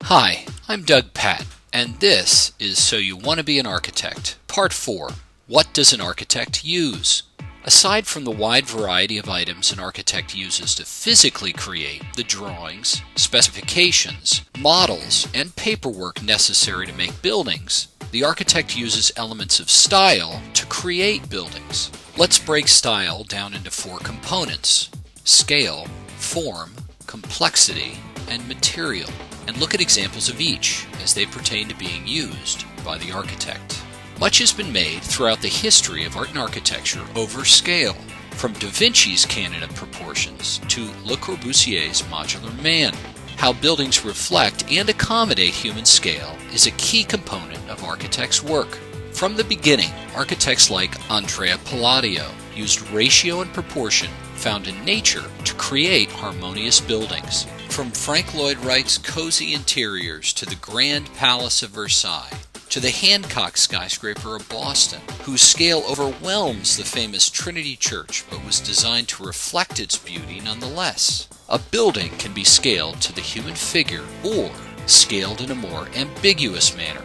Hi, I'm Doug Patt, and this is So You Want to Be an Architect, Part 4. What does an architect use? Aside from the wide variety of items an architect uses to physically create the drawings, specifications, models, and paperwork necessary to make buildings, the architect uses elements of style to create buildings. Let's break style down into 4 components: scale, form, complexity, and material, and look at examples of each as they pertain to being used by the architect. Much has been made throughout the history of art and architecture over scale, from DaVinci's canon of proportions to Le Corbusier's modular man. How buildings reflect and accommodate human scale is a key component of architects' work. From the beginning, architects like Andrea Palladio used ratio and proportion found in nature to create harmonious buildings. From Frank Lloyd Wright's cozy interiors to the Grand Palace of Versailles, to the Hancock skyscraper of Boston, whose scale overwhelms the famous Trinity Church but was designed to reflect its beauty nonetheless. A building can be scaled to the human figure or scaled in a more ambiguous manner.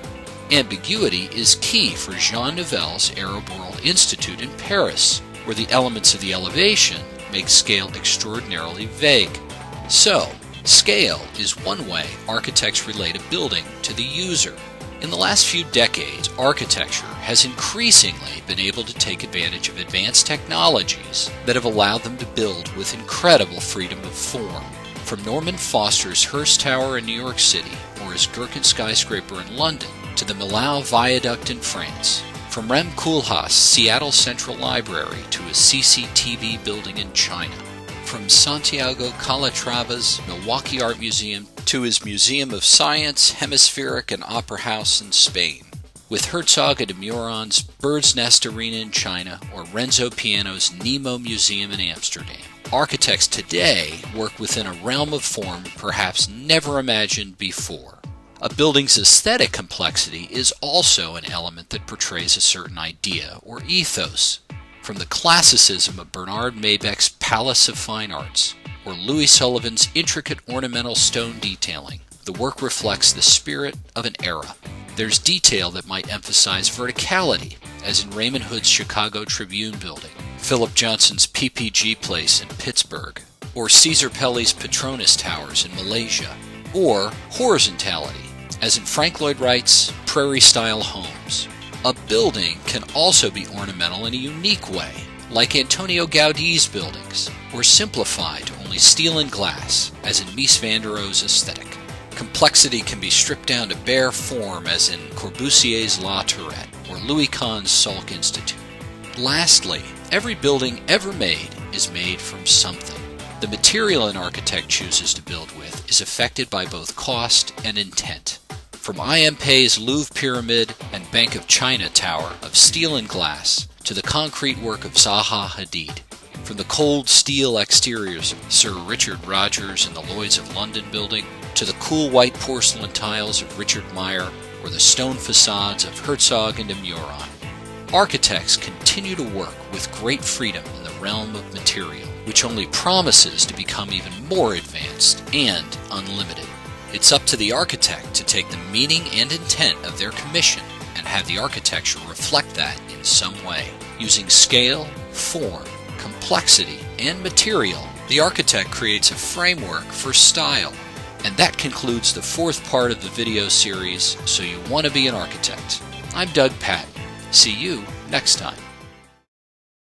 Ambiguity is key for Jean Nouvels Arab World Institute in Paris, where the elements of the elevation make scale extraordinarily vague. So, scale is one way architects relate a building to the user. In the last few decades, architecture has increasingly been able to take advantage of advanced technologies that have allowed them to build with incredible freedom of form. From Norman Fosters Hearst Tower in New York City or his Gherkin skyscraper in London to the Millau viaduct in France. From Rem Koolhaas' Seattle Central Library to his CCTV building in China. From Santiago Calatravas Milwaukee Art Museum to his Museum of Science, Hemispheric, and Opera House in Spain. With Herzog at Meurons' Bird's Nest Arena in China or Renzo Pianos Nemo Museum in Amsterdam. Architects today work within a realm of form perhaps never imagined before. A building's aesthetic complexity is also an element that portrays a certain idea or ethos. From the classicism of Bernard Maybecks' Palace of Fine Arts, or Louis Sullivans' intricate ornamental stone detailing, the work reflects the spirit of an era. There's detail that might emphasize verticality, as in Raymond Hood's Chicago Tribune building, Philip Johnson's PPG Place in Pittsburgh, or Cesar Pellis Patronis towers in Malaysia, or horizontality, as in Frank Lloyd Wright's Prairie-style homes. A building can also be ornamental in a unique way, like Antonio Gaudis' buildings, or simplified to only steel and glass, as in Mies Van Der Rohs' aesthetic. Complexity can be stripped down to bare form, as in Corbusiers' La Tourette, or Louis Kahns Salk Institute. Lastly, every building ever made is made from something. The material an architect chooses to build with is affected by both cost and intent. From IM Peis Louve Pyramid and Bank of China Tower of steel and glass to the concrete work of Zaha Hadid. From the cold steel exteriors of Sir Richard Rogers in the Lloyds of London building to the cool white porcelain tiles of Richar Meier or the stone facades of Herzog and Meurons. Architects continue to work with great freedom in the realm of material, which only promises to become even more advanced and unlimited. It's up to the architect to take the meaning and intent of their commission and have the architecture reflect that in some way. Using scale, form, complexity, and material, the architect creates a framework for style. And that concludes the 4th part of the video series, So You Want to Be an Architect. I'm Doug Patt. See you next time.